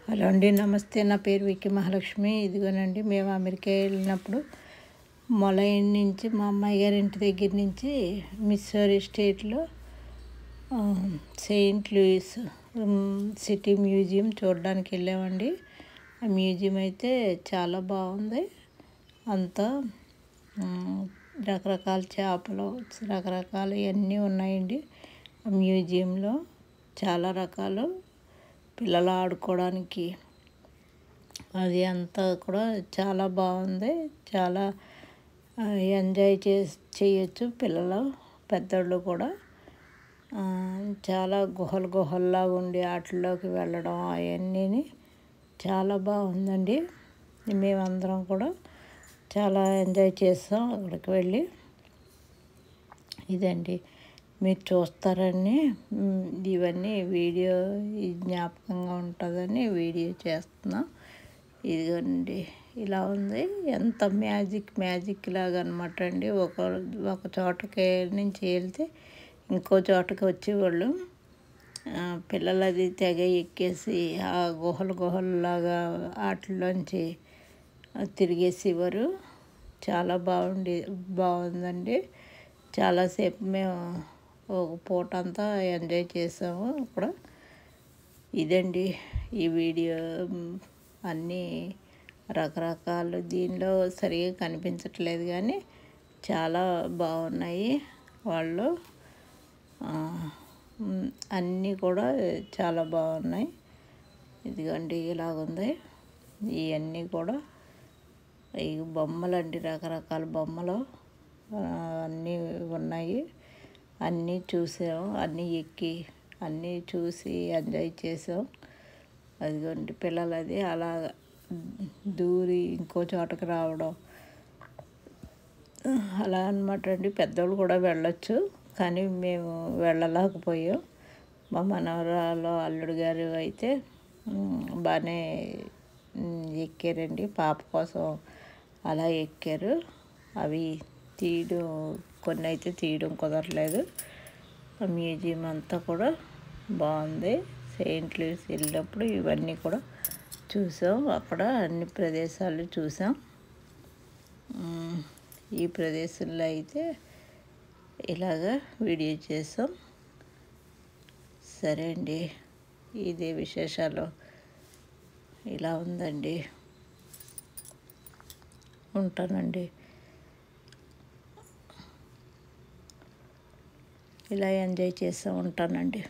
Hello అండి, నమస్తే. నా పేరు విక్కి మహాలక్ష్మి. ఇదిగోనండి, మేము అమెరికా వెళ్ళినప్పుడు మొలైన్ నుంచి మా అమ్మాయి గారి ఇంటి దగ్గర నుంచి మిస్సౌరీ స్టేట్లో సెయింట్ లూయిస్ సిటీ మ్యూజియం చూడడానికి వెళ్ళామండి. ఆ మ్యూజియం అయితే చాలా బాగుంది. అంతా రకరకాల చేపలు, రకరకాలు ఇవన్నీ ఉన్నాయండి. ఆ మ్యూజియంలో చాలా రకాలు పిల్లలు ఆడుకోవడానికి అది అంతా కూడా చాలా బాగుంది. చాలా ఎంజాయ్ చేయొచ్చు పిల్లలు, పెద్దోళ్ళు కూడా. చాలా గుహల్లాగా ఉండి వాటిల్లోకి వెళ్ళడం అవన్నీ చాలా బాగుందండి. మేమందరం కూడా చాలా ఎంజాయ్ చేస్తాం అక్కడికి వెళ్ళి. ఇదండి, మీరు చూస్తారని ఇవన్నీ వీడియో జ్ఞాపకంగా ఉంటుందని వీడియో చేస్తున్నా. ఇదిగోండి, ఇలా ఉంది. ఎంత మ్యాజిక్ లాగా అనమాట అండి. ఒక చోటకి నుంచి వెళ్తే ఇంకో చోటకి వచ్చేవాళ్ళు. పిల్లలు అది తెగ ఎక్కేసి ఆ గుహల్లాగా వాటిలోంచి తిరిగేసేవారు. చాలా బాగుందండి. చాలాసేపు మేము ఒక పూట అంతా ఎంజాయ్ చేసాము అక్కడ. ఇదండి ఈ వీడియో. అన్నీ రకరకాలు దీనిలో సరిగా కనిపించట్లేదు కానీ చాలా బాగున్నాయి. వాళ్ళు అన్నీ కూడా చాలా బాగున్నాయి. ఇదిగోండి, ఇలాగుంది. ఇవన్నీ కూడా ఈ బొమ్మలండి, రకరకాల బొమ్మలు అన్నీ ఉన్నాయి. అన్నీ చూసాము, అన్నీ ఎక్కి అన్నీ చూసి ఎంజాయ్ చేసాం. అదిగోండి, పిల్లలు అది అలా దూరి ఇంకో చోటకి రావడం అలా అనమాట అండి. పెద్దోళ్ళు కూడా వెళ్ళొచ్చు కానీ మేము వెళ్ళలేకపోయాం. మా మనవరాలు అల్లుడు గారు అయితే బాగానే ఎక్కారండి. పాప కోసం అలా ఎక్కారు. అవి కొన్ని అయితే తీయడం కుదరలేదు. మ్యూజియం అంతా కూడా బాగుంది. సెయింట్ లూయిస్ వెళ్ళినప్పుడు ఇవన్నీ కూడా చూసాం. అక్కడ అన్ని ప్రదేశాలు చూసాం. ఈ ప్రదేశంలో అయితే ఇలాగా వీడియో చేసాం. సరే అండి, ఇదే విశేషాలు. ఇలా ఉందండి. ఉంటానండి. ఇలా ఎంజాయ్ చేస్తూ ఉంటానండి.